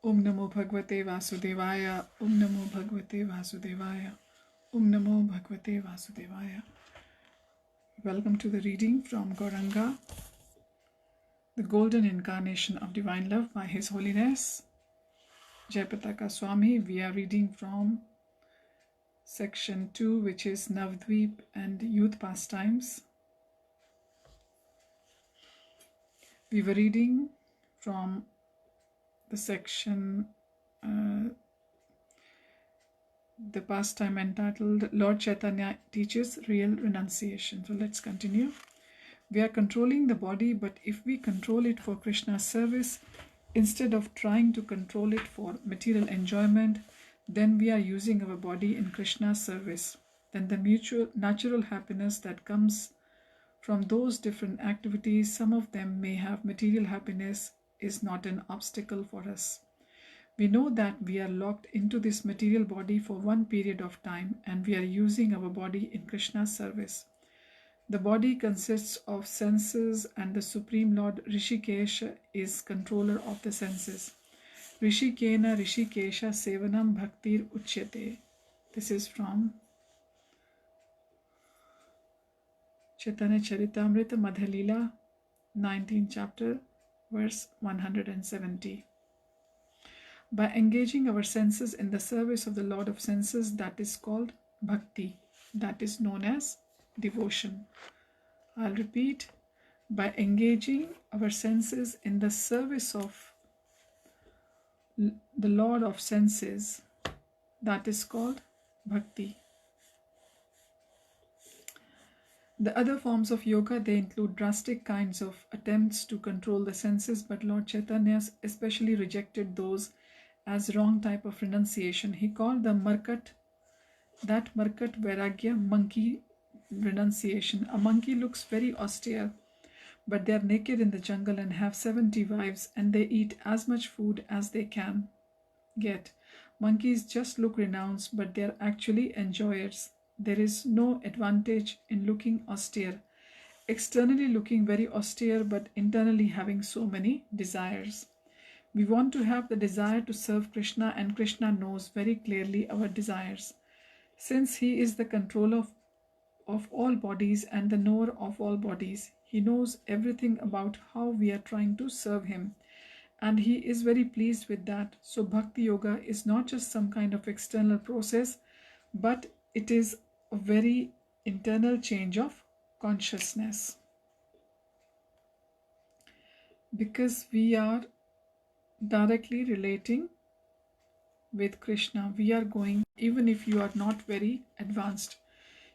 Om Namo Bhagavate Vasudevaya. Om Namo Bhagavate Vasudevaya. Om Namo Bhagavate Vasudevaya. Welcome to the reading from Gauranga, the golden incarnation of divine love by His Holiness Jayapataka Swami. We are reading from section 2, which is Navadvipa and Youth Pastimes. We were reading from the section, the pastime entitled Lord Chaitanya Teaches Real Renunciation. So let's continue. We are controlling the body, but if we control it for Krishna's service, instead of trying to control it for material enjoyment, then we are using our body in Krishna's service. Then the natural happiness that comes from those different activities, some of them may have material happiness, is not an obstacle for us. We know that we are locked into this material body for one period of time, and we are using our body in Krishna's service. The body consists of senses, and the Supreme Lord Rishikesha is controller of the senses. Rishikena Rishikesha Sevanam Bhaktir Uchyate. This is from Chaitanya Charitamrita Madhalila, 19th chapter, verse 170. By engaging our senses in the service of the Lord of senses, that is called bhakti, that is known as devotion. I'll repeat, by engaging our senses in the service of the Lord of senses, that is called bhakti. The other forms of yoga, they include drastic kinds of attempts to control the senses, but Lord Chaitanya especially rejected those as wrong type of renunciation. He called the markat vairagya monkey renunciation. A monkey looks very austere, but they are naked in the jungle and have 70 wives, and they eat as much food as they can get. Monkeys just look renounced, but they are actually enjoyers. There is no advantage in looking austere, externally looking very austere, but internally having so many desires. We want to have the desire to serve Krishna, and Krishna knows very clearly our desires. Since He is the controller of all bodies and the knower of all bodies, He knows everything about how we are trying to serve Him, and He is very pleased with that. So Bhakti Yoga is not just some kind of external process, but it is a very internal change of consciousness. Because we are directly relating with Krishna, we are going, even if you are not very advanced,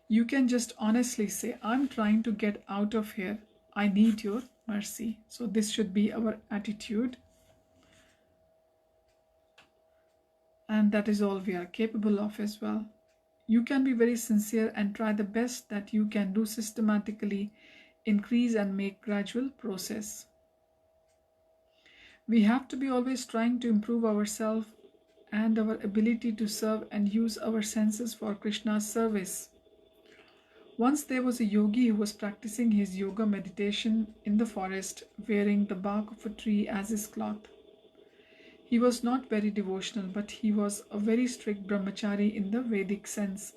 you can just honestly say, I'm trying to get out of here. I need your mercy. So this should be our attitude. And that is all we are capable of as well. You can be very sincere and try the best that you can do systematically, increase and make gradual process. We have to be always trying to improve ourselves and our ability to serve and use our senses for Krishna's service. Once there was a yogi who was practicing his yoga meditation in the forest, wearing the bark of a tree as his cloth. He was not very devotional, but he was a very strict brahmachari in the Vedic sense.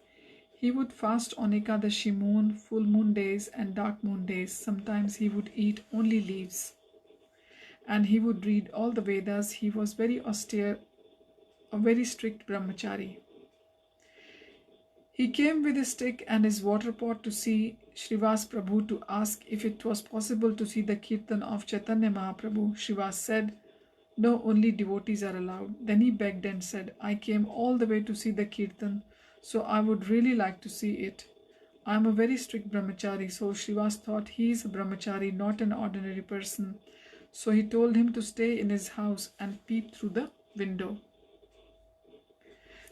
He would fast on Ekadashi moon, full moon days and dark moon days. Sometimes he would eat only leaves. And he would read all the Vedas. He was very austere, a very strict brahmachari. He came with his stick and his water pot to see Srivas Prabhu to ask if it was possible to see the Kirtan of Chaitanya Mahaprabhu. Srivas said, no, only devotees are allowed. Then he begged and said, I came all the way to see the Kirtan, so I would really like to see it. I am a very strict brahmachari. So Srivas thought he is a brahmachari, not an ordinary person. So he told him to stay in his house and peep through the window.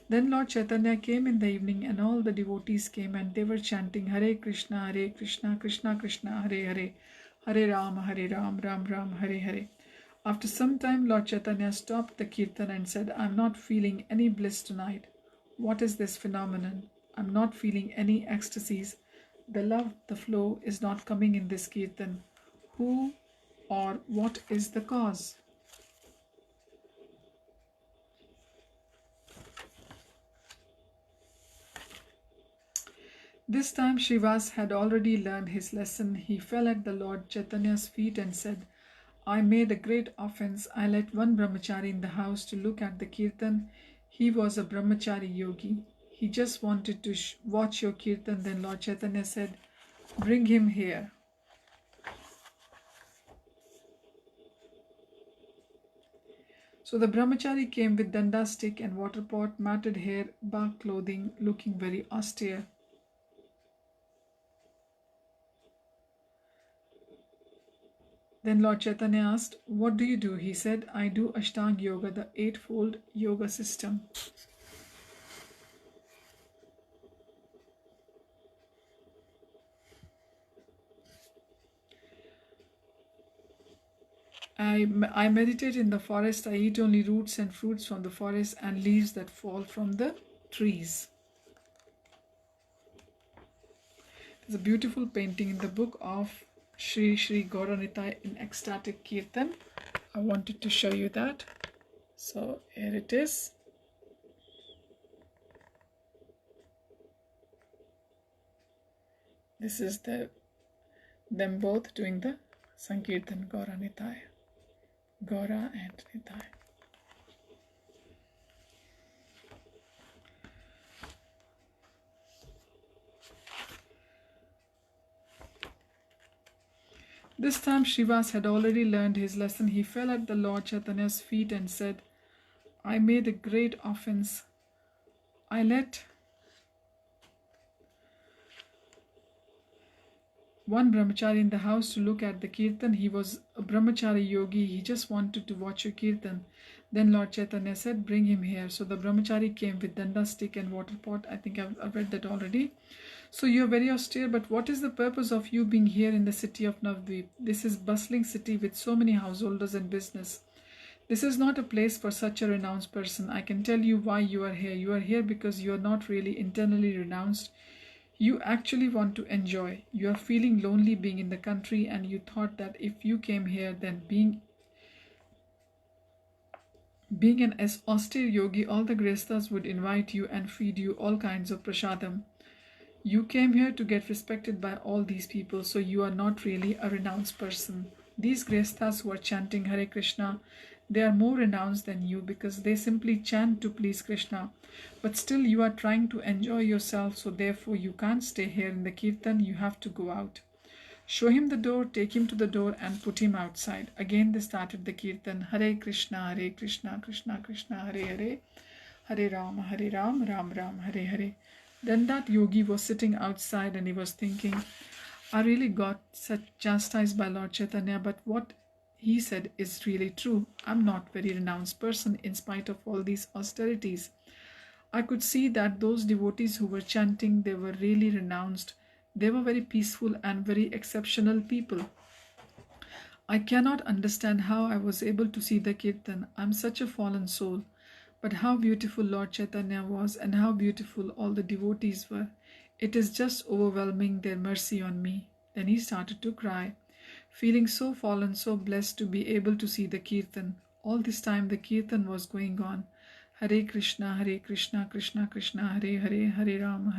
Then Lord Chaitanya came in the evening, and all the devotees came, and they were chanting Hare Krishna, Krishna Krishna, Hare Hare, Hare Ram, Ram Ram, Hare Hare. After some time, Lord Chaitanya stopped the kirtan and said, I am not feeling any bliss tonight. What is this phenomenon? I am not feeling any ecstasies. The love, the flow is not coming in this kirtan. Who or what is the cause? This time Srivas had already learned his lesson. He fell at the Lord Chaitanya's feet and said, I made a great offense. I let one brahmachari in the house to look at the kirtan. He was a brahmachari yogi. He just wanted to watch your kirtan. Then Lord Chaitanya said, bring him here. So the brahmachari came with danda stick and water pot, matted hair, bark clothing, looking very austere. Then Lord Chaitanya asked, what do you do? He said, I do Ashtanga Yoga, the eightfold yoga system. I meditate in the forest. I eat only roots and fruits from the forest and leaves that fall from the trees. There's a beautiful painting in the book of Sri Gauranga in ecstatic kirtan. I wanted to show you that. So here it is. This is them both doing the Sankirtan Gauranga. Gaura and Nitai. This time Srivas had already learned his lesson. He fell at the Lord Chaitanya's feet and said, I made a great offense. I let one brahmachari in the house to look at the kirtan. He was a brahmachari yogi. He just wanted to watch your kirtan. Then Lord Chaitanya said, bring him here. So the brahmachari came with danda stick and water pot. I think I've read that already. So you're very austere, but what is the purpose of you being here in the city of Navadvipa? This is bustling city with so many householders and business. This is not a place for such a renounced person. I can tell you why you are here. You are here because you are not really internally renounced. You actually want to enjoy. You are feeling lonely being in the country, and you thought that if you came here, then being an austere yogi, all the grihasthas would invite you and feed you all kinds of prasadam. You came here to get respected by all these people, so you are not really a renounced person. These grihasthas who are chanting Hare Krishna, they are more renounced than you because they simply chant to please Krishna. But still you are trying to enjoy yourself, so therefore you can't stay here in the kirtan, you have to go out. Show him the door, take him to the door and put him outside. Again they started the kirtan, Hare Krishna, Krishna Krishna, Hare Hare, Hare Ram, Ram Ram, Hare Hare. Then that yogi was sitting outside and he was thinking, I really got such chastised by Lord Chaitanya, but what he said is really true. I'm not a very renounced person in spite of all these austerities. I could see that those devotees who were chanting, they were really renounced. They were very peaceful and very exceptional people. I cannot understand how I was able to see the kirtan. I'm such a fallen soul. But how beautiful Lord Chaitanya was and how beautiful all the devotees were. It is just overwhelming their mercy on me. Then he started to cry, feeling so fallen, so blessed to be able to see the kirtan. All this time the kirtan was going on. Hare Krishna, Krishna Krishna, Hare Hare, Hare Ram,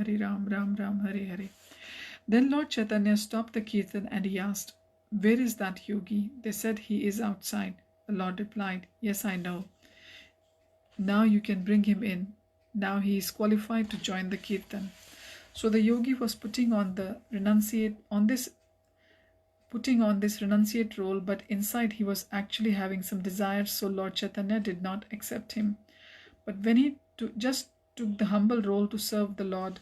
Ram Ram, Hare Hare. Then Lord Chaitanya stopped the kirtan and he asked, where is that yogi? They said he is outside. The Lord replied, yes, I know. Now you can bring him in. Now he is qualified to join the kirtan. So the yogi was putting on this renunciate role, but inside he was actually having some desires, so Lord Chaitanya did not accept him. But when he just took the humble role to serve the Lord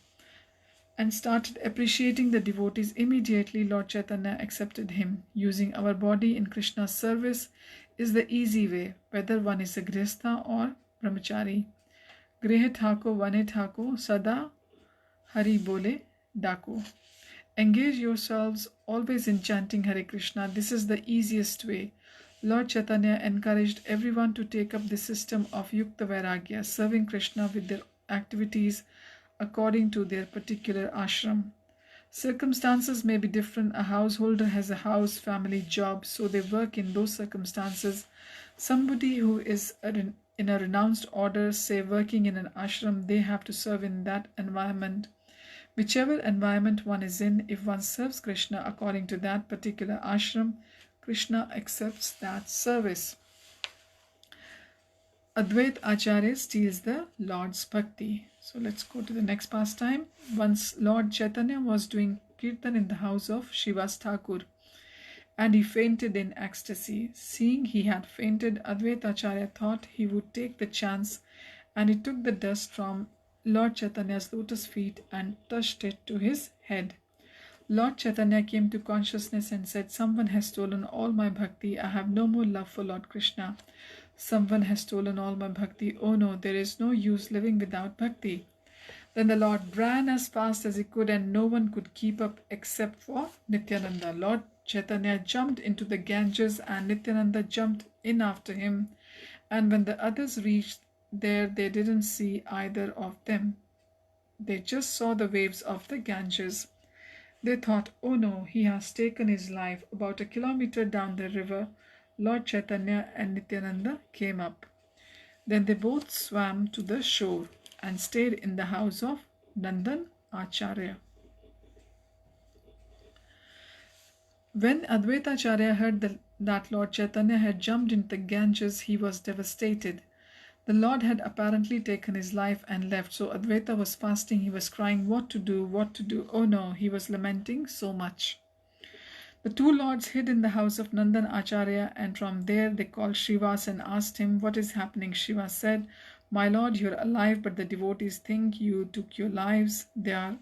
and started appreciating the devotees, immediately Lord Chaitanya accepted him. Using our body in Krishna's service is the easy way, whether one is a grihastha or brahmachari. Grihe thako vane thako sada hari bole dako. Engage yourselves always in chanting Hare Krishna. This is the easiest way. Lord Chaitanya encouraged everyone to take up the system of Yukta Vairagya, serving Krishna with their activities according to their particular ashram. Circumstances may be different. A householder has a house, family, job, so they work in those circumstances. Somebody who is in a renounced order, say working in an ashram, they have to serve in that environment. Whichever environment one is in, if one serves Krishna according to that particular ashram, Krishna accepts that service. Advait Acharya steals the Lord's bhakti. So let's go to the next pastime. Once Lord Chaitanya was doing kirtan in the house of Shivas Thakur, and he fainted in ecstasy. Seeing he had fainted, Advait Acharya thought he would take the chance, and he took the dust from Lord Chaitanya's lotus feet and touched it to his head. Lord Chaitanya came to consciousness and said, "Someone has stolen all my bhakti. I have no more love for Lord Krishna. Someone has stolen all my bhakti. Oh no, there is no use living without bhakti." Then the Lord ran as fast as he could, and no one could keep up except for Nityananda. Lord Chaitanya jumped into the Ganges, and Nityananda jumped in after him. And when the others reached there, they didn't see either of them. They just saw the waves of the Ganges. They thought, "Oh no, he has taken his life." About a kilometer down the river, Lord Chaitanya and Nityananda came up. Then they both swam to the shore and stayed in the house of Nandan Acharya. When Advaita Acharya heard that Lord Chaitanya had jumped into the Ganges, he was devastated. The Lord had apparently taken his life and left, so Advaita was fasting. He was crying, "What to do? What to do?" Oh no, he was lamenting so much. The two lords hid in the house of Nandan Acharya, and from there they called Srivas and asked him, "What is happening?" Srivas said, "My lord, you are alive, but the devotees think you took your lives. They are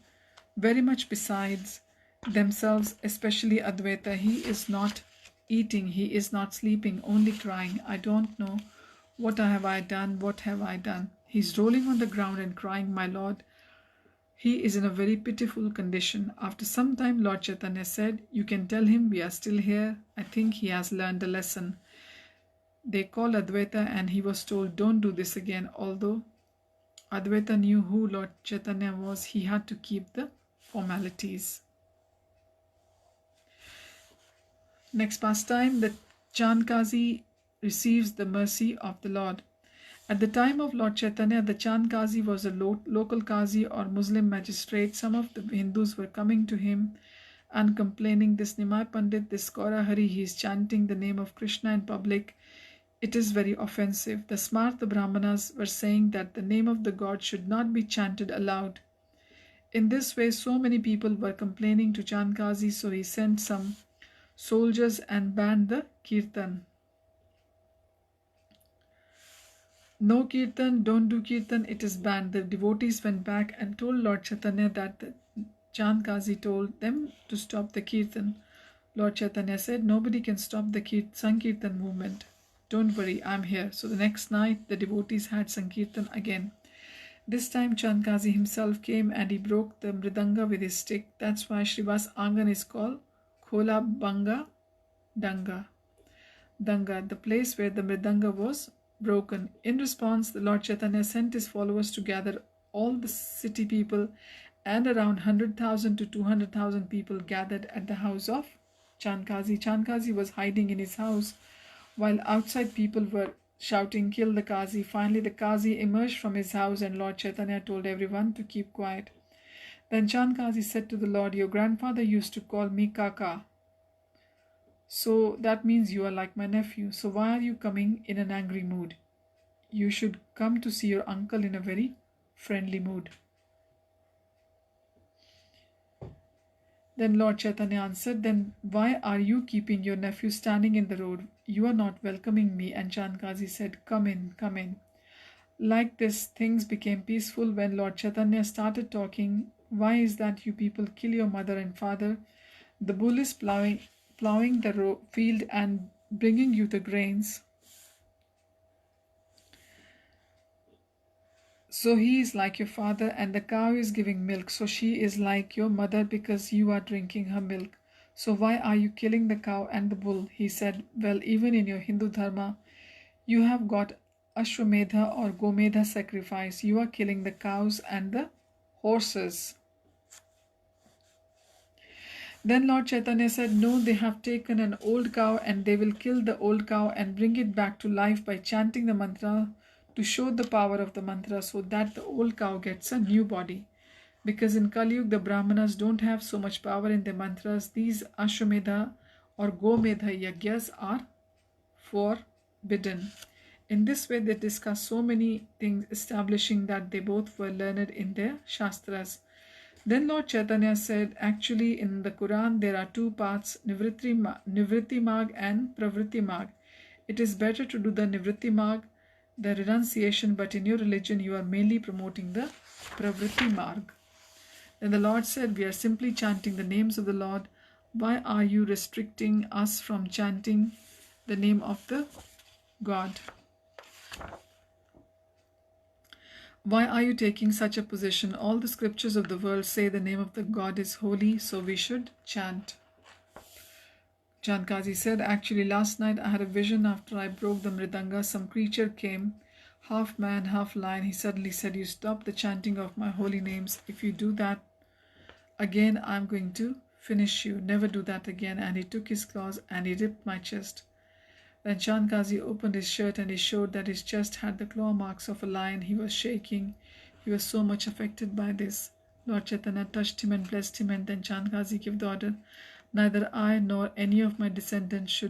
very much besides themselves, especially Advaita. He is not eating, he is not sleeping, only crying. I don't know. What have I done? What have I done?" He's rolling on the ground and crying, "My lord." He is in a very pitiful condition. After some time, Lord Chaitanya said, "You can tell him we are still here. I think he has learned a lesson." They called Advaita, and he was told, "Don't do this again." Although Advaita knew who Lord Chaitanya was, he had to keep the formalities. Next pastime, the Chandkazi receives the mercy of the Lord. At the time of Lord Chaitanya, the Chandkazi was a local Kazi or Muslim magistrate. Some of the Hindus were coming to him and complaining, "This Nimai Pandit, this Kaura Hari, he is chanting the name of Krishna in public. It is very offensive." The Smartha Brahmanas were saying that the name of the God should not be chanted aloud. In this way, so many people were complaining to Chandkazi, so he sent some soldiers and banned the Kirtan. "No Kirtan, don't do Kirtan, it is banned." The devotees went back and told Lord Chaitanya that the Chandkazi told them to stop the Kirtan. Lord Chaitanya said, "Nobody can stop the Sankirtan movement. Don't worry, I'm here." So the next night, the devotees had Sankirtan again. This time Chandkazi himself came and he broke the mridanga with his stick. That's why Srivas Angan is called Khola Banga Danga, the place where the mridanga was broken. In response, the Lord Chaitanya sent his followers to gather all the city people, and around 100,000 to 200,000 people gathered at the house of Chandkazi. Chandkazi was hiding in his house while outside people were shouting, "Kill the Kazi." Finally, the Kazi emerged from his house, and Lord Chaitanya told everyone to keep quiet. Then Chandkazi said to the Lord, "Your grandfather used to call me Kaka. So that means you are like my nephew. So why are you coming in an angry mood? You should come to see your uncle in a very friendly mood." Then Lord Chaitanya answered, "Then why are you keeping your nephew standing in the road? You are not welcoming me." And Chandkazi said, "Come in, come in." Like this, things became peaceful when Lord Chaitanya started talking. "Why is that you people kill your mother and father? The bull is plowing the field and bringing you the grains. So he is like your father, and the cow is giving milk. So she is like your mother because you are drinking her milk. So why are you killing the cow and the bull?" He said, "Well, even in your Hindu dharma, you have got Ashwamedha or Gomedha sacrifice. You are killing the cows and the horses." Then Lord Chaitanya said, "No, they have taken an old cow and they will kill the old cow and bring it back to life by chanting the mantra to show the power of the mantra so that the old cow gets a new body." Because in Kali Yuga the Brahmanas don't have so much power in their mantras, these Ashwamedha or Gomedha Yagyas are forbidden. In this way, they discuss so many things, establishing that they both were learned in their Shastras. Then Lord Chaitanya said, actually in the Quran there are two paths, Nivritti Marg and Pravritti Marg. It is better to do the Nivritti Marg, the renunciation, but in your religion you are mainly promoting the Pravritti Marg. Then the Lord said, we are simply chanting the names of the Lord. Why are you restricting us from chanting the name of the God? Why are you taking such a position? All the scriptures of the world say the name of the God is holy, so we should chant. Jankazi said, actually last night I had a vision after I broke the mridanga. Some creature came, half man, half lion. He suddenly said, you stop the chanting of my holy names. If you do that again, I'm going to finish you. Never do that again. And he took his claws and he ripped my chest. Then Chankazi opened his shirt and he showed that his chest had the claw marks of a lion. He was shaking. He was so much affected by this. Lord Chaitanya touched him and blessed him, and then Chankazi gave the order, neither I nor any of my descendants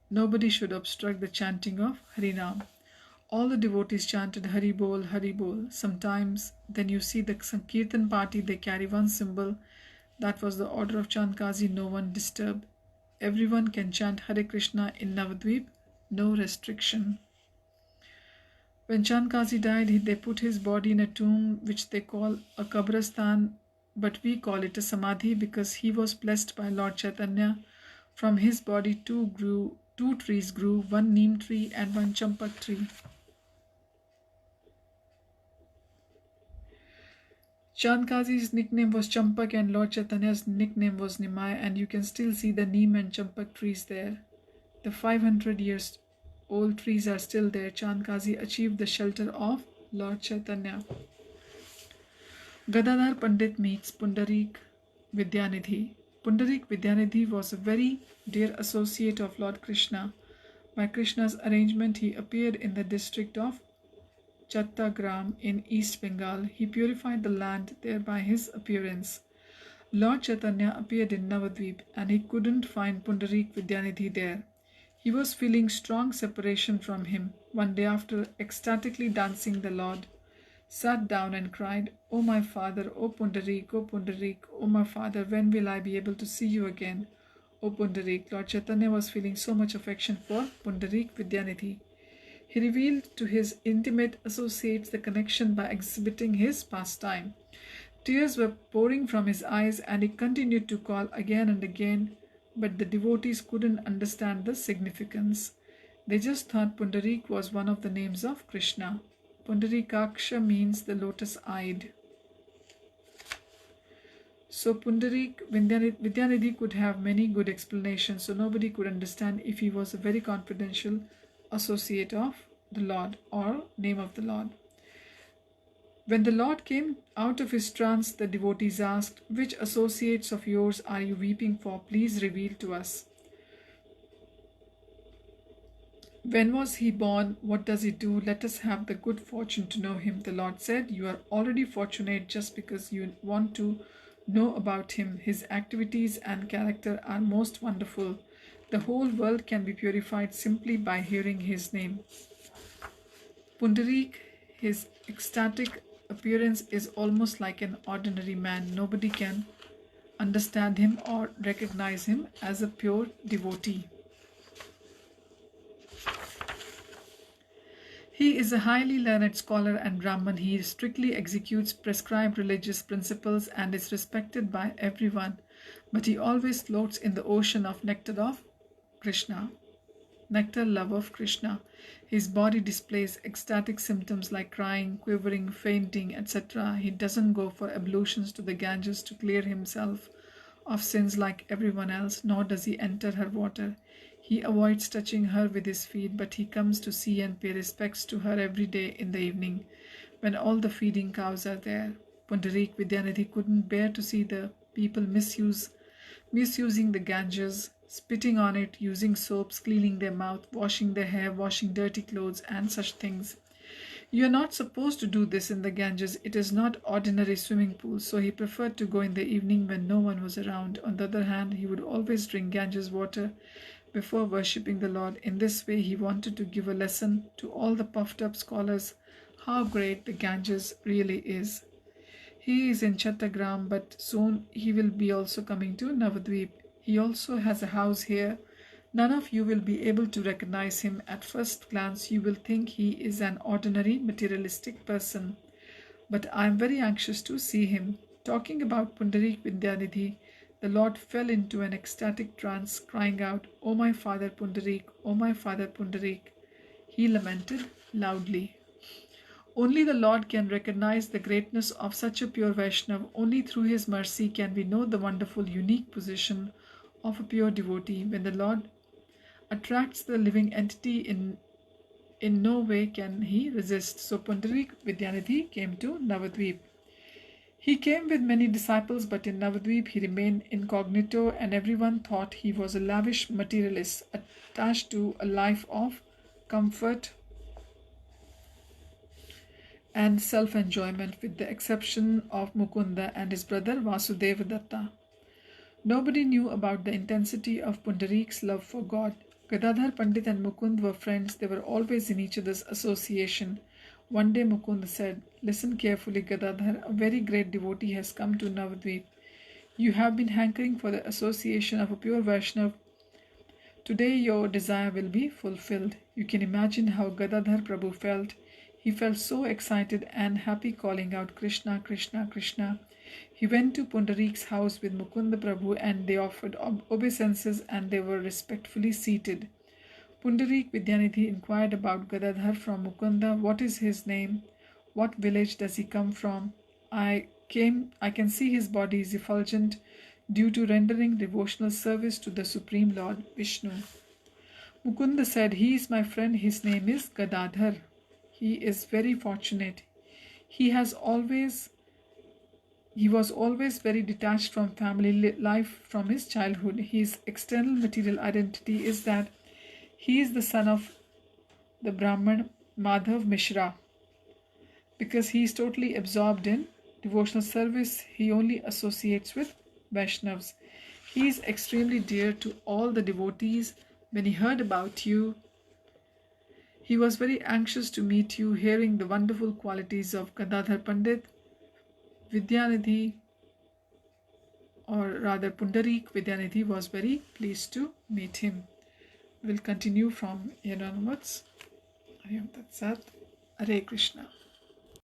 nobody should obstruct the chanting of Harinam. All the devotees chanted Hari Bol, Hari Bol. Sometimes then you see the Sankirtan party, they carry one symbol. That was the order of Chankazi, no one disturb. Everyone can chant Hare Krishna in Navadvipa, no restriction. When Chankazi died, they put his body in a tomb which they call a Kabrastan, but we call it a Samadhi because he was blessed by Lord Chaitanya. From his body two trees grew, one neem tree and one champak tree. Chankazi's nickname was Champak and Lord Chaitanya's nickname was Nimai, and you can still see the neem and champak trees there. The 500 years old trees are still there. Chankazi achieved the shelter of Lord Chaitanya. Gadadhar Pandit meets Pundarik Vidyanidhi. Pundarik Vidyanidhi was a very dear associate of Lord Krishna. By Krishna's arrangement, he appeared in the district of Chattagram in East Bengal. He purified the land there by his appearance. Lord Chaitanya appeared in Navadvipa and he couldn't find Pundarik Vidyanidhi there. He was feeling strong separation from him. One day after ecstatically dancing, the Lord sat down and cried, "O my father, O Pundarik, O my father, when will I be able to see you again? O Pundarik." Lord Chaitanya was feeling so much affection for Pundarik Vidyanidhi. He revealed to his intimate associates the connection by exhibiting his pastime. Tears were pouring from his eyes and he continued to call again and again, but the devotees couldn't understand the significance. They just thought Pundarik was one of the names of Krishna. Pundarikaksha means the lotus-eyed. So Pundarik Vidyanidhi could have many good explanations, so nobody could understand if he was a very confidential associate of the Lord or name of the Lord. When the Lord came out of his trance, the devotees asked, "Which associates of yours are you weeping for? Please reveal to us. When was he born? What does he do? Let us have the good fortune to know him." The Lord said, "You are already fortunate just because you want to know about him. His activities and character are most wonderful. The whole world can be purified simply by hearing his name." Pundarik, his ecstatic appearance is almost like an ordinary man. Nobody can understand him or recognize him as a pure devotee. He is a highly learned scholar and Brahman. He strictly executes prescribed religious principles and is respected by everyone. But he always floats in the ocean of nectar of Krishna. Nectar love of Krishna. His body displays ecstatic symptoms like crying, quivering, fainting, etc. He doesn't go for ablutions to the Ganges to clear himself of sins like everyone else, nor does he enter her water. He avoids touching her with his feet, but he comes to see and pay respects to her every day in the evening, when all the feeding cows are there. Pundarik Vidyanidhi couldn't bear to see the people misusing the Ganges, spitting on it, using soaps, cleaning their mouth, washing their hair, washing dirty clothes, and such things. You are not supposed to do this in the Ganges. It is not ordinary swimming pool, so he preferred to go in the evening when no one was around. On the other hand, he would always drink Ganges water before worshipping the Lord. In this way, he wanted to give a lesson to all the puffed up scholars how great the Ganges really is. He is in Chattagram, but soon he will be also coming to Navadvip. He also has a house here. None of you will be able to recognize him. At first glance, you will think he is an ordinary materialistic person. But I am very anxious to see him. Talking about Pundarik Vidyanidhi, the Lord fell into an ecstatic trance, crying out, "O my father Pundarik, O my father Pundarik." He lamented loudly. Only the Lord can recognize the greatness of such a pure Vaishnav. Only through his mercy can we know the wonderful, unique position of a pure devotee. When the Lord attracts the living entity, in no way can he resist. So Pundarik Vidyanidhi came to Navadvip. He came with many disciples, but in Navadvip he remained incognito, and everyone thought he was a lavish materialist attached to a life of comfort and self-enjoyment, with the exception of Mukunda and his brother Vasudeva Datta. Nobody knew about the intensity of Pundarik's love for God. Gadadhar Pandit and Mukund were friends. They were always in each other's association. One day Mukund said, "Listen carefully, Gadadhar. A very great devotee has come to Navadvip. You have been hankering for the association of a pure Vaishnav. Today your desire will be fulfilled." You can imagine how Gadadhar Prabhu felt. He felt so excited and happy, calling out, "Krishna, Krishna, Krishna." He went to Pundarik's house with Mukunda Prabhu, and they offered obeisances, and they were respectfully seated. Pundarik Vidyanidhi inquired about Gadadhar from Mukunda. "What is his name? What village does he come from? I can see his body is effulgent due to rendering devotional service to the Supreme Lord Vishnu." Mukunda said, "He is my friend. His name is Gadadhar. He is very fortunate. He was always very detached from family life from his childhood. His external material identity is that he is the son of the Brahman Madhav Mishra. Because he is totally absorbed in devotional service, he only associates with Vaishnavas. He is extremely dear to all the devotees. When he heard about you, he was very anxious to meet you. Hearing the wonderful qualities of Gadadhar Pandit, Vidyanidhi, or rather Pundarik Vidyanidhi, was very pleased to meet him. We'll continue from here onwards. Hare Krishna.